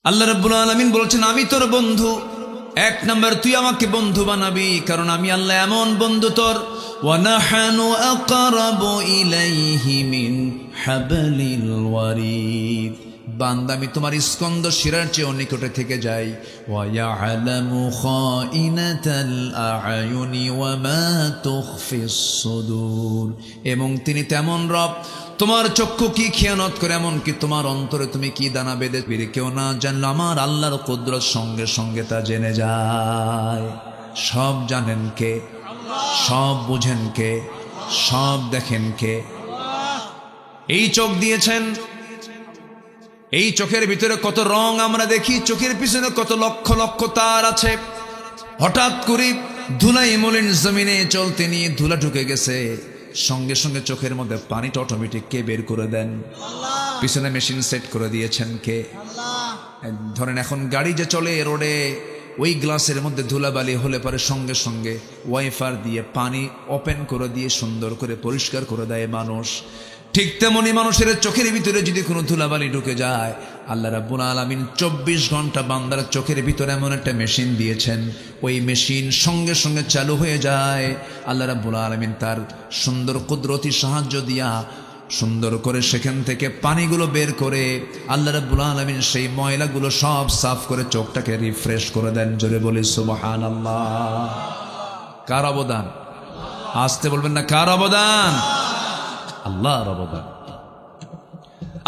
আল্লাহ রাব্বুল আলামিন বলছেন আমি তোর বন্ধু। এক নাম্বার তুই আমাকে বন্ধু বানাবি, কারণ আমি আল্লাহ এমন বন্ধু তোর। ওয়া নাহানু আকরাবু ইলাইহি মিন হাবলিল ওয়ারিদ। বান্দা আমি তোমার স্কন্দ শিরার চেয়ে নিকটে থেকে যাই। ওয়া ইয়ালামু খাইনাতাল আ'য়ুনি ওয়া মা তুখফিস সুদূর। এবং তিনি তেমন রব, তোমার চক্ষু কি খেয়ানত করে, এমনকি তোমার অন্তরে তুমি কি দানা বেঁধে ফিরে কেউ না জানলো আমার আল্লাহর কুদরত সঙ্গে সঙ্গে তা জেনে যায়। সব জানেন কে? সব বুঝেন কে? সব দেখেন কে? এই চোখ দিয়েছেন, এই চোখের ভিতরে কত রং আমরা দেখি, চোখের পিছনে কত লক্ষ লক্ষ তার আছে। হঠাৎ করে ধুলাই মলিন জমিনে চলতে নিয়ে ধুলা ঢুকে গেছে, সঙ্গে সঙ্গে চোখের মধ্যে পানিটা অটোমেটিক কে বের করে দেন? পিছনে মেশিন সেট করে দিয়েছেন কে? ধরেন এখন গাড়ি যে চলে রোডে, ওই গ্লাসের মধ্যে ধুলাবালি হলে পরে সঙ্গে সঙ্গে ওয়াইফার দিয়ে পানি ওপেন করে দিয়ে সুন্দর করে পরিষ্কার করে দেয় মানুষ। ঠিক তেমনি মানুষের চোখের ভিতরে যদি কোনো ধুলাবালি ঢুকে যায়, আল্লাহ রাব্বুল আলামিন 24 ঘন্টা বান্দার চোখের ভিতরে এমন একটা মেশিন দিয়েছেন, ওই মেশিন সঙ্গে সঙ্গে চালু হয়ে যায়। আল্লাহ রাব্বুল আলামিন তার সুন্দর কুদরতি সাহায্য দিয়া সুন্দর করে সেখান থেকে পানিগুলো বের করে আল্লাহ রাব্বুল আলামিন সেই ময়লাগুলো সব সাফ করে চোখটাকে রিফ্রেশ করে দেন। জোরে বলি সুবহানাল্লাহ। কার অবদান? আসতে বলবেন না, কার অবদান? আল্লাহর অবদান।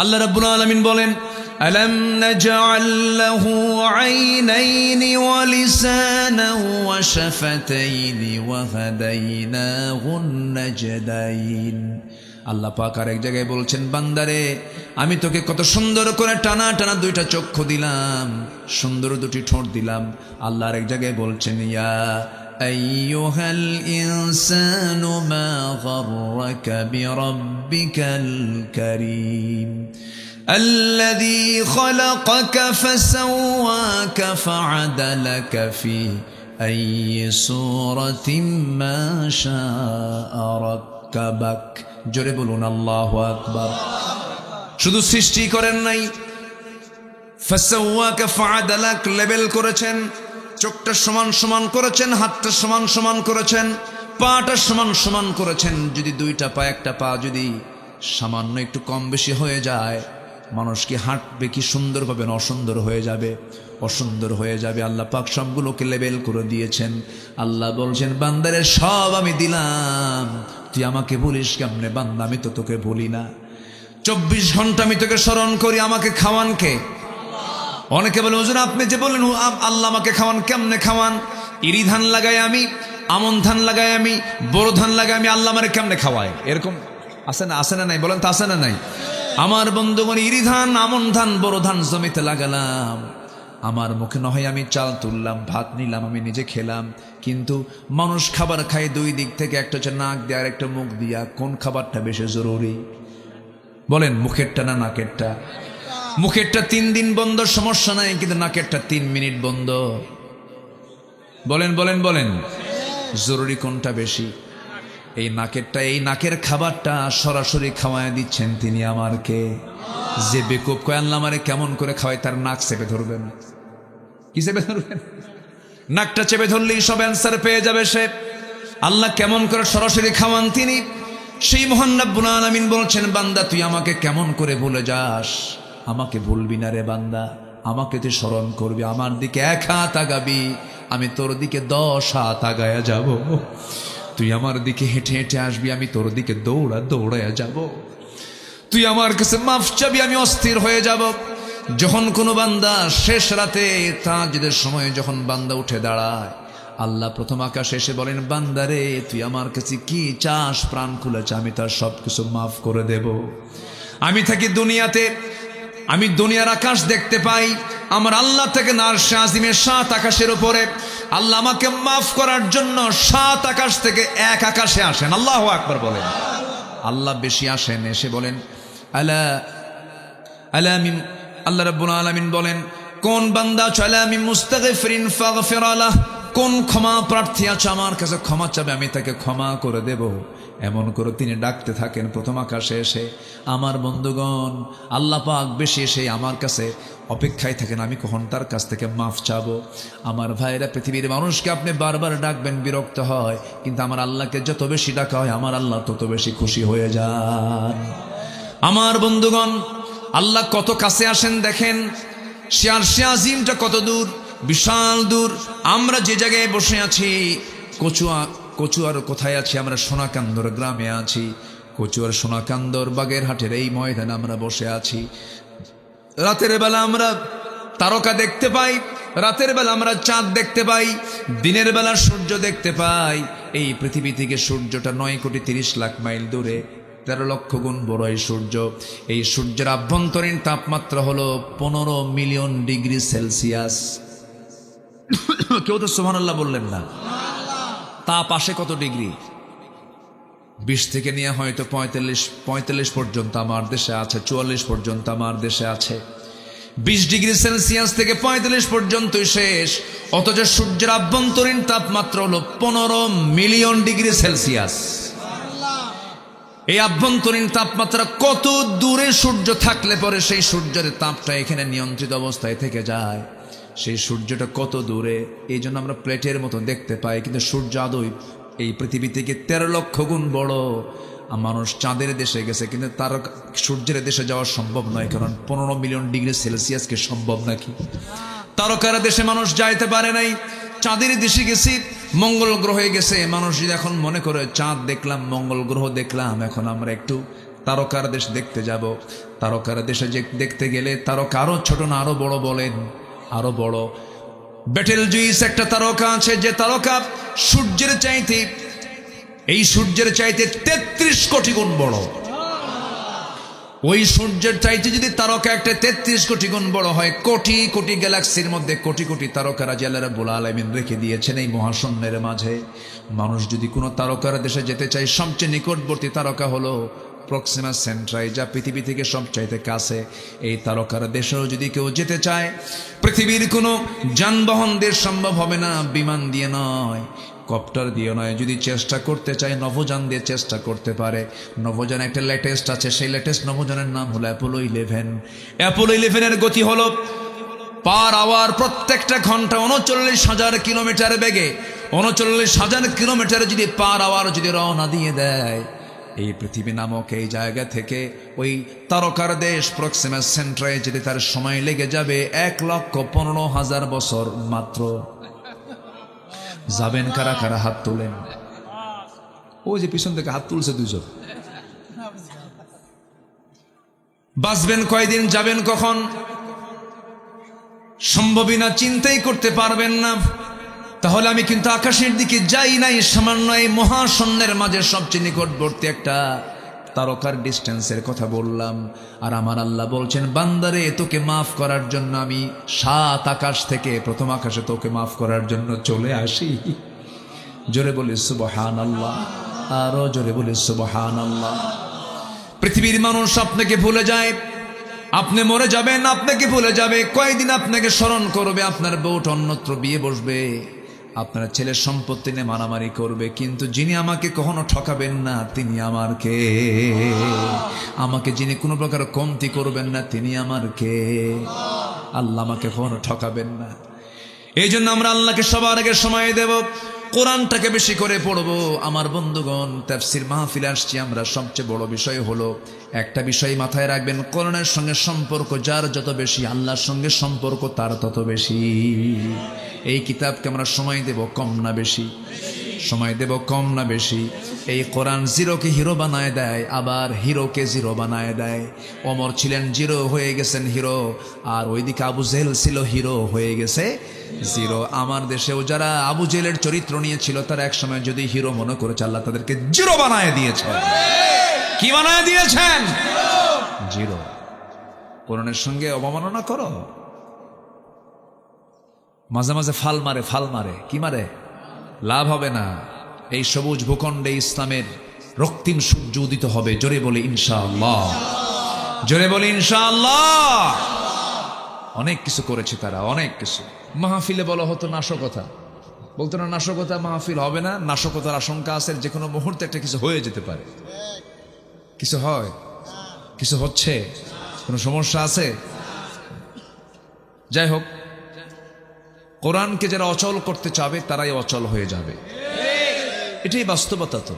আল্লাহ রাব্বুল আলামিন বলেন আলাম নাজআল লাহু আইনাইনি ওয়া লিসানান ওয়া শাফাতাইনি ওয়া হাদাইনাহুন নাজদাইন। আল্লাহ পাক আর এক জায়গায় বলছেন বান্দারে আমি তোকে কত সুন্দর করে টানা টানা দুইটা চক্ষু দিলাম, সুন্দর দুটি ঠোঁট দিলাম। আল্লাহ আর এক জায়গায় বলছেন ইয়া أيها الإنسان ما غرك بربك الكريم الذي خلقك فسواك فعدلك في أي صورة ما شاء ركبك। জোরে বলুন আল্লাহু আকবার। শুধু সৃষ্টি করেন নাই, ফাসাওয়াকা ফাআদালাক, লেভেল করেছেন, চোখটা সমান সমান করেছেন, হাতটা সমান সমান করেছেন, পাটা সমান সমান করেছেন। যদি দুইটা পা একটা পা যদি সামান্য একটু কম বেশি হয়ে যায়, মানুষ কি হাঁটবে কি সুন্দরভাবে? না, অসুন্দর হয়ে যাবে, অসুন্দর হয়ে যাবে। আল্লাহ পাক সবগুলোকে লেবেল করে দিয়েছেন। আল্লাহ বলছেন বান্দারে সব আমি দিলাম, তুই আমাকে বলিস কেমনে? বান্দা আমি তো তোকে বলি না। 24 ঘন্টা আমি তোকে স্মরণ করি, আমাকে খাওয়ান কে? অনেকে বলে হুজুর আপনি যে বলেন আল্লাহ আমাকে খাওয়ান, কেমনে খাওয়ান? ইরি ধান লাগাই আমি, আমন ধান লাগাই আমি, বড় ধান লাগাই আমি, আল্লাহ আমারে কেমনে খাওয়ায়? এরকম আছে না? আছে না নাই? বলেন তো আছে না নাই? আমার বন্ধুগণ, ইরি ধান, আমন ধান, বড় ধান জমিতে লাগালাম, আমার মুখে নয় আমি চাল তুললাম, ভাত নিলাম, আমি নিজে খেলাম, কিন্তু মানুষ খাবার খায় দুই দিক থেকে, একটা হচ্ছে নাক দিয়ে আর একটা মুখ দিয়া। কোন খাবারটা বেশি জরুরি বলেন? মুখেরটা না নাকেরটা? মুখেরটা 3 দিন বন্ধ সমস্যা নাই, কিন্তু নাকেরটা 3 মিনিট বন্ধ। বলেন বলেন বলেন, জরুরি কোনটা বেশি? এই নাকেরটা। এই নাকের খাবারটা সরাসরি খাওয়ায় দিচ্ছেন তিনি আমারকে। যে বেকুব কয় আল্লাহ আমারে কেমন করে খাওয়ায়, তার নাক চেপে ধরবেন। কি চেপে ধরবেন? নাকটা চেপে ধরলেই সব অ্যান্সার পেয়ে যাবে সে। আল্লাহ কেমন করে সরাসরি খাওয়ান তিনি, সেই মহান রব্বুল আলামিন বলছেন বান্দা তুই আমাকে কেমন করে ভুলে যাস? আমাকে ভুলবি না রে বান্দা, আমাকে তুই স্মরণ করবি, আমার দিকে 1 হাত আগাবি, আমি তোর দিকে 10 হাত আগায়া যাব। তুই আমার দিকে হেঁটে হেঁটে আসবি, আমি তোর দিকে দৌড়ায়া যাব। তুই আমার কাছে মাফ চাবি, আমি অস্থির হয়ে যাব। যখন কোনো বান্দা শেষ রাতে তাহাজ্জুদের সময় যখন বান্দা উঠে দাঁড়ায়, আল্লাহ প্রথম আকাশে এসে বলেন বান্দারে তুই আমার কাছে কি চাস? প্রাণ খুলেছে, আমি তার সব কিছু মাফ করে দেব। আমি থাকি দুনিয়াতে, আমি দুনিয়ার আকাশ দেখতে পাই, আমার আল্লাহ থেকে আরশে আজিমের 7 আকাশের উপরে আল্লাহ আমাকে মাফ করার জন্য 7 আকাশ থেকে 1 আকাশে আসেন। আল্লাহু আকবার বলেন। আল্লাহ বেশি আসেন, এসে বলেন আলা আলা মিন, আল্লাহ রাব্বুল আলামিন বলেন কোন বান্দা চালা মিন মুস্তাগফিরিন ফাগফির লাহ, কোন ক্ষমা প্রার্থী আছে আমার কাছে ক্ষমা চাবে, আমি তাকে ক্ষমা করে দেব। এমন করে তিনি ডাকতে থাকেন প্রথম আকাশে এসে। আমার বন্ধুগণ, আল্লাহ পাক বেশি এসে আমার কাছে অপেক্ষায় থাকেন আমি কখন তার কাছ থেকে মাফ চাবো। আমার ভাইরা, পৃথিবীর মানুষকে আপনি বারবার ডাকবেন, বিরক্ত হয়, কিন্তু আমার আল্লাহকে যত বেশি ডাকা হয় আমার আল্লাহ তত বেশি খুশি হয়ে যান। আমার বন্ধুগণ, আল্লাহ কত কাছে আসেন দেখেন। আরশে আজিমটা কত দূর, বিশাল দূর। আমরা যে জায়গায় বসে আছি, কচুয়ার কোথায় আছি? আমরা সোনাকান্দর গ্রামে আছি। কচুয়ার সোনাকান্দর বাগেরহাটের এই ময়দানে আমরা বসে আছি। রাতের বেলা আমরা তারকা দেখতে পাই, রাতের বেলা আমরা চাঁদ দেখতে পাই, দিনের বেলা সূর্য দেখতে পাই। এই পৃথিবী থেকে সূর্যটা 9,30,00,000 মাইল দূরে, 13 লক্ষ গুণ বড় এই সূর্য। এই সূর্যের আভ্যন্তরীণ তাপমাত্রা হলো 15 মিলিয়ন ডিগ্রি সেলসিয়াস। কেউ তো সুবহানাল্লাহ বললেন না। তাপ আসে কত ডিগ্রি? 20 থেকে নিয়ে হয়তো 45 পর্যন্ত আমার দেশে আছে, 44 পর্যন্ত আমার দেশে আছে। 20 ডিগ্রি সেলসিয়াস থেকে 45 পর্যন্তই শেষ। অথচ সূর্যের আভ্যন্তরীণ তাপমাত্রা হলো 15 মিলিয়ন ডিগ্রি সেলসিয়াস। এই আভ্যন্তরীণ তাপমাত্রা কত দূরে সূর্য থাকলে পরে সেই সূর্যের তাপটা এখানে নিয়ন্ত্রিত অবস্থায় থেকে যায়। সেই সূর্যটা কত দূরে, এই জন্য আমরা প্লেটের মতো দেখতে পাই, কিন্তু সূর্য আদৌ এই পৃথিবী থেকে 13 লক্ষ গুণ বড়। মানুষ চাঁদের দেশে গেছে, কিন্তু তার সূর্যের দেশে যাওয়া সম্ভব নয়, কারণ 15 মিলিয়ন ডিগ্রি সেলসিয়াসকে সম্ভব নাকি? তারকার দেশে মানুষ যাইতে পারে নাই, চাঁদের দেশে গেছি, মঙ্গল গ্রহে গেছে। মানুষ যদি এখন মনে করে চাঁদ দেখলাম, মঙ্গল গ্রহ দেখলাম, এখন আমরা একটু তারকার দেশ দেখতে যাব। তারকার দেশে দেখতে গেলে তারকা আরো ছোট না আরো বড়? বলেন, আরো বড়। বেটেলজুইস একটা তারকা আছে, যে তারকা সূর্যের চাইতে, এই সূর্যের চাইতে 33 কোটি গুণ বড়। ওই সূর্যের চাইতে যদি তারকা একটা 33 কোটি গুণ বড় হয়, কোটি কোটি গ্যালাক্সির মধ্যে কোটি কোটি তারকারা আল্লাহ রাব্বুল আলামিন রেখে দিয়েছেন এই মহাশূন্যের মাঝে। মানুষ যদি কোনো তারকার দেশে যেতে চায়, সবচেয়ে নিকটবর্তী তারকা হলো প্রক্সিমা সেন্ট্রাই, যা পৃথিবী থেকে সবচাইতে কাছে। এই তারকার দেশেও যদি কেউ যেতে চায়, পৃথিবীর কোনো যানবাহন দিয়ে সম্ভব হবে না, বিমান দিয়ে নয়, কপ্টার দিয়ে নয়। যদি চেষ্টা করতে চায়, নভোযান দিয়ে চেষ্টা করতে পারে। নভোযান একটা লেটেস্ট আছে, সেই লেটেস্ট নভোযানের নাম হলো অ্যাপোলো 11। অ্যাপোলো 11-এর গতি হলো পার আওয়ার, প্রত্যেকটা ঘন্টা 39,000 কিলোমিটার বেগে। 39,000 কিলোমিটার যদি পার আওয়ার যদি রওনা দিয়ে দেয়, এই পৃথিবী নামক এই জায়গা থেকে ওই তারকার দেশ প্রক্সিমা সেন্ট্রায় যেতে তার সময় লেগে যাবে 1,15,000 বছর মাত্র। যাবেন কারা কারা? হাত তোলেন। ওই যে পিছন থেকে হাত তুলছে 2 জন। বাঁচবেন কয়দিন, যাবেন কখন? সম্ভবই না, চিন্তাই করতে পারবেন না। তাহলে আমি কিন্তু আকাশের দিকে যাই নাই, সামান্য এই মহাশূন্যের মাঝে সবচেয়ে নিকটবর্তী একটা তারকার ডিস্টেন্সের কথা বললাম। আর আমার আল্লাহ বলছেন, বান্দারে, তোকে মাফ করার জন্য আমি 7 আকাশ থেকে প্রথম আকাশে তোকে মাফ করার জন্য চলে আসি। জোরে বলি সুবহানাল্লাহ, আরো জোরে বলি সুবহানাল্লাহ। পৃথিবীর মানুষ আপনাকে ভুলে যায়, আপনি মরে যাবেন, আপনাকে ভুলে যাবে, কয়েকদিন আপনাকে স্মরণ করবে, আপনার বউটা অন্যত্র বিয়ে বসবে, আপনার ছেলের সম্পত্তি নিয়ে মারামারি করবে, কিন্তু যিনি আমাকে কখনো ঠকাবেন না তিনি আমার কে? আমাকে যিনি কোনো প্রকার কমতি করবেন না তিনি আমার কে? আল্লাহ আমাকে কখনো ঠকাবেন না। এই জন্য আমরা আল্লাহকে সবার আগে সময় দেব, কোরআনটাকে বেশি করে পড়বো। আমার বন্ধুগণ, তাফসীর মাহফিলে আসছি আমরা, সবচেয়ে বড় বিষয় হলো একটা বিষয় মাথায় রাখবেন, কোরআনের সঙ্গে সম্পর্ক যার যত বেশি, আল্লাহর সঙ্গে সম্পর্ক তার তত বেশি। এই কিতাবকে আমরা সময় দেব কম না বেশি? সময় দেব কম না বেশি? এই কোরআন জিরোকে হিরো বানায় দেয়, আবার হিরোকে জিরো বানায় দেয়। ওমর ছিলেন জিরো, হয়ে গেছেন হিরো, আর ওইদিকে আবু জেহেল ছিল হিরো, হয়ে গেছে জিরো। আমার দেশেও যারা আবু জেহেলের চরিত্র নিয়েছিল, তারা একসময় যদি হিরো মনে করেছে, আল্লাহ তাদেরকে জিরো বানায় দিয়েছেন। কি বানায় দিয়েছেন? জিরো। কোরআনের সঙ্গে অবমাননা করো, মাঝে মাঝে ফাল মারে, কি মারে? লাভ হবে না। এই সবুজ ভূখণ্ডে ইসলামের রক্তিম সূর্য উদিত হবে। জোরে বলে ইনশাআল্লাহ, জোরে বলে ইনশাআল্লাহ। অনেক কিছু করেছে তারা, অনেক কিছু। মাহফিলে বলা হতো নাশকতা, বলতো না নাশকতা মাহফিল হবে না, নাশকতার আশঙ্কা আছে, যে কোনো মুহূর্তে একটা কিছু হয়ে যেতে পারে। কিছু হয়, কিছু হচ্ছে, কোনো সমস্যা আছে? যাই হোক, কোরআনকে যারা অচল করতে চাবে তারাই অচল হয়ে যাবে, এটাই বাস্তবতা। তো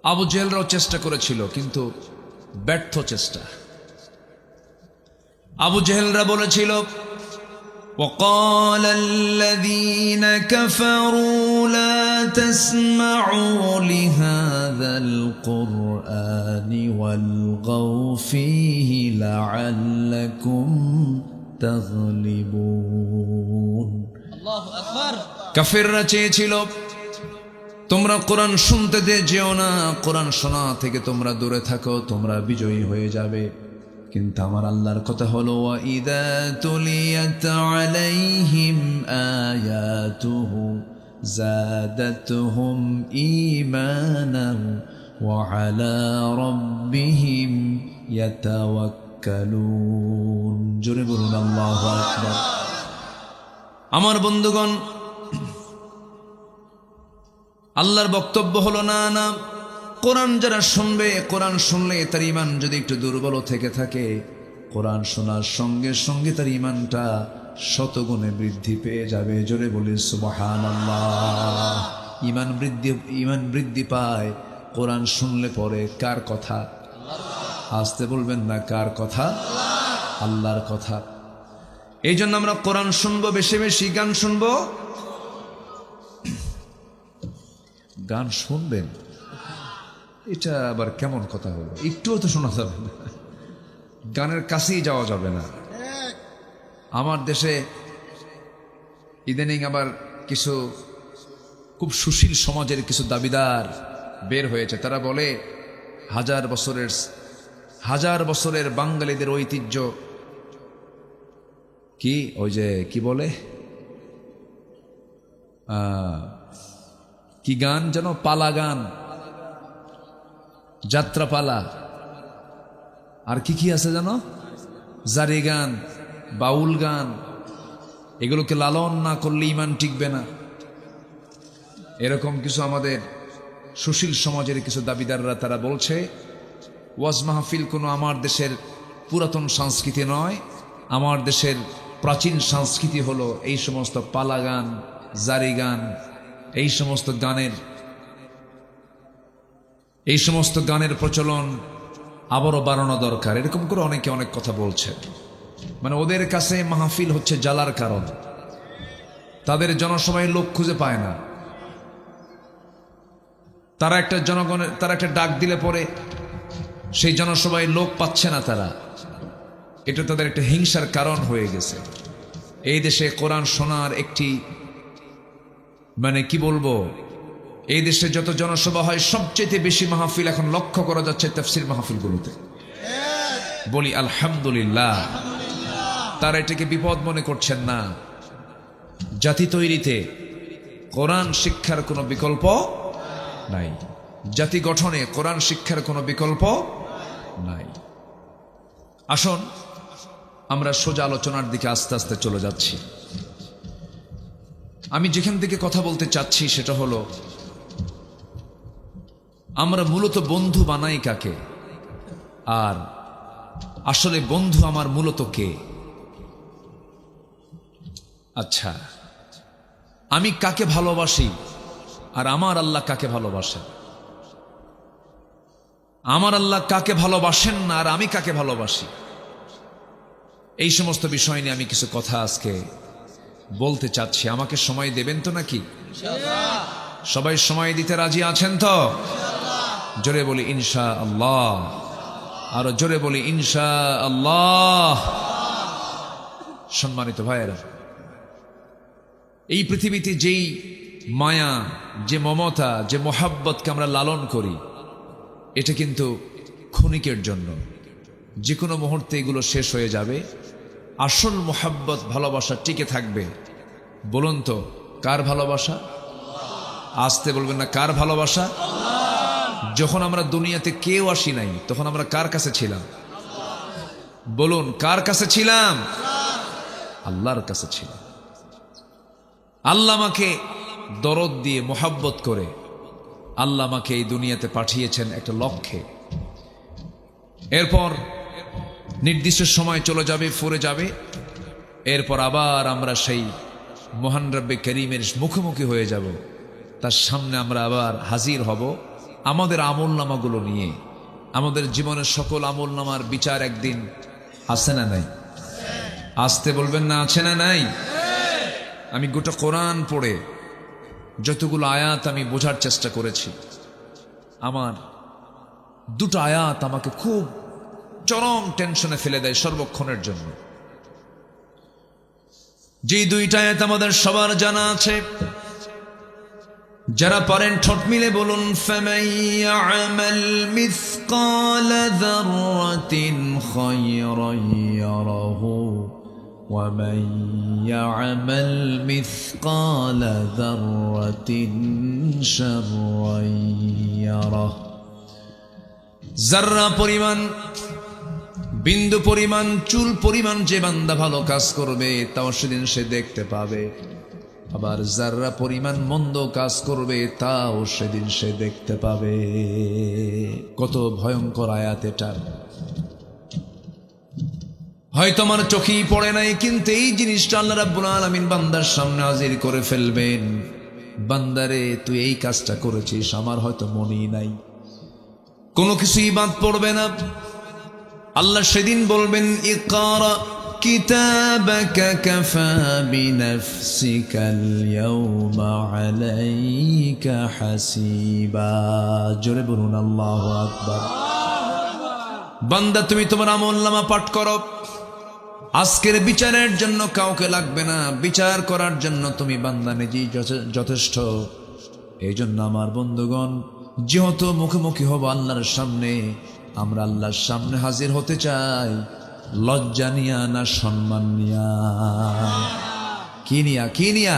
আবু জেহেলরাও চেষ্টা করেছিল, কিন্তু ব্যর্থ চেষ্টা। আবু জেহেলরা বলেছিল, وقال الذين كفروا لا تسمعوا لهذا القرآن والغوا فيه لعلكم تغلبون। الله أكبر। কাফিররা চেয়েছিল তোমরা কোরআন শুনতে যেও না, কোরআন শোনা থেকে তোমরা দূরে থাকো, তোমরা বিজয়ী হয়ে যাবে। কিন্তু আমার আল্লাহর কথা হলো, ওয়াইদা তুলিয়াত আলাইহিম আয়াতুহু জাদাতুহুম ঈমানান ওয়া আলা রাব্বিহিম ইয়াতাওয়াক্কালুন। জোরে বলুন আল্লাহু আকবার। আমার বন্ধুগণ, আল্লাহর বক্তব্য হলো, না না, কোরআন যারা শুনবে, কোরআন শুনলে তার ঈমান যদি একটু দুর্বল থেকে থাকে, কোরআন শোনার সঙ্গে সঙ্গে তার ঈমানটা শতগুণে বৃদ্ধি পেয়ে যাবে। জোরে বলি সুবহানাল্লাহ। ঈমান বৃদ্ধি পায় কোরআন শুনলে পরে। কার কথা? আসতে বলবেন না, কার কথা? আল্লাহর কথা। এই জন্য আমরা কোরআন শুনবো, বেশি বেশি গান শুনবো। গান শুনবেন, এটা আবার কেমন কথা হলো? একটুও তো শোনা যাবে না, গানের কাছেই যাওয়া যাবে না। আমার দেশে ইদানিং আবার কিছু খুব সুশীল সমাজের কিছু দাবিদার বের হয়েছে। তারা বলে হাজার বছরের বাঙালিদের ঐতিহ্য কি, ওই যে কি বলে, কি গান যেন, পালা গান, যাত্রাপালা, আর কি কি আছে জানো, জারি গান, বাউল গান, এগুলোকে লালন না করলে ঈমান টিকবে না। এরকম কিছু আমাদের সুশীল সমাজের কিছু দাবিদাররা তারা বলছে, ওয়াজ মাহফিল কোনো আমার দেশের পুরাতন সংস্কৃতি নয়, আমার দেশের প্রাচীন সংস্কৃতি হলো এই সমস্ত পালা গান, জারি গান, এই সমস্ত গানের প্রচলন আবারও বাড়ানো দরকার। এরকম করে অনেকে অনেক কথা বলছে। মানে ওদের কাছে মাহফিল হচ্ছে জ্বালার কারণ। তাদের জনসভায় লোক খুঁজে পায় না। তারা একটা ডাক দিলে পরে সেই জনসভায় লোক পাচ্ছে না তারা। এটা তাদের একটা হিংসার কারণ হয়ে গেছে। এই দেশে কোরআন শোনার একটি, মানে কি বলবো, এই দেশে যত জনসভা হয় সবচেয়ে বেশি মাহফিল এখন লক্ষ্য করা যাচ্ছে তাফসীর মাহফিলগুলোতে। বলি আলহামদুলিল্লাহ। তারা এটাকে বিপদ মনে করছেন না। জাতি তৈরিতে কোরআন শিক্ষার কোনো বিকল্প নাই, জাতি গঠনে কোরআন শিক্ষার কোনো বিকল্প নাই। আসুন আমরা সোজা আলোচনার দিকে আস্তে আস্তে চলে যাচ্ছি। আমি যেখান থেকে কথা বলতে চাচ্ছি সেটা হলো, আমরা মূলত বন্ধু বানাই কাকে, আর আসলে বন্ধু আমার মূলত কে? আচ্ছা, আমি কাকে ভালোবাসি আর আমার আল্লাহ কাকে ভালোবাসেন? আমার আল্লাহ কাকে ভালোবাসেন না আর আমি কাকে ভালোবাসি? এই সমস্ত বিষয় নিয়ে আমি কিছু কথা আজকে বলতে চাচ্ছি। আমাকে সময় দেবেন তো নাকি? সবাই সময় দিতে রাজি আছেন তো? জোরে বলি ইনশা আল্লাহ। আরো জোরে বলি ইনশা আল্লাহ। সম্মানিত ভাইয়েরা, এই পৃথিবীতে যেই মায়া, যে মমতা, যে মোহাব্বতকে আমরা লালন করি, এটা কিন্তু ক্ষণিকের জন্য। যে কোনো মুহূর্তে এগুলো শেষ হয়ে যাবে। আসল মোহাব্বত, ভালোবাসা টিকে থাকবে। বলুন তো, কার ভালোবাসা? আসতে বলবেন না, কার ভালোবাসা? যখন আমরা দুনিয়াতে কেউ আসি নাই, তখন আমরা কার কাছে ছিলাম? বলুন, কার কাছে ছিলাম? আল্লাহর কাছে ছিলাম। আল্লাহ আমাকে দরদ দিয়ে মোহাব্বত করে আল্লাহ আমাকে এই দুনিয়াতে পাঠিয়েছেন একটা লক্ষ্যে। এরপর নির্দিষ্ট সময় চলে যাবে, ফুরে যাবে। এরপর আবার আমরা সেই মহান রব্বে করিমের মুখোমুখি হয়ে যাব। তার সামনে আমরা আবার হাজির হব আমাদের আমলনামাগুলো নিয়ে। আমাদের জীবনের সকল আমলনামার বিচার একদিন আছে না নাই? আসতে বলবেন না, আছে না নাই? আমি গোটা কোরআন পড়ে যতগুলো আয়াত আমি বোঝার চেষ্টা করেছি, আমার দুটো আয়াত আমাকে খুব চরম টেনশনে ফেলে দেয় সর্বক্ষণের জন্য। যে দুইটা আয়াত আমাদের সবার জানা আছে, যারা পারেন ঠোঁট মিলে বলুন, ফামান ইয়া'মাল মিসকালা যাররাতিন খায়রান ইয়ারাহু ওয়া মান ইয়া'মাল মিসকালা যাররাতিন শাররান ইয়ারাহু। যাররা পরিমাণ, বিন্দু পরিমাণ, চুল পরিমাণ যে বান্দা ভালো কাজ করবে তাও সেদিন সে দেখতে পাবে, আবার যাররা পরিমাণ মন্দ কাজ করবে তাও সেদিন সে দেখতে পাবে। কত ভয়ঙ্কর আয়াত এটা! হয়তো আমার চোখেই পড়ে নাই, কিন্তু এই জিনিসটা আল্লাহ রাব্বুল আলামিন বান্দার সামনে হাজির করে ফেলবেন। বান্দারে, তুই এই কাজটা করেছিস, আমার হয়তো মনেই নাই। কোনো কিছুই বাদ পড়বে না। আল্লাহ সেদিন বলবেন, ইকরা কিতাবাকা কাফা বিনাফসিকাল ইয়াওমা আলাইকা হাসিবা। জোরে বলুন আল্লাহু আকবার। বান্দা, তুমি তোমার আমলনামা পাঠ করো। আজকের বিচারের জন্য কাউকে লাগবে না, বিচার করার জন্য তুমি বান্দা নিজেই যথেষ্ট। এই জন্য আমার বন্ধুগণ, যেহেতু মুখোমুখি হব আল্লাহর সামনে, আমরা আল্লাহর সামনে হাজির হতে চাই লজ্জা নিয়া না সম্মান নিয়া? কি নিয়া?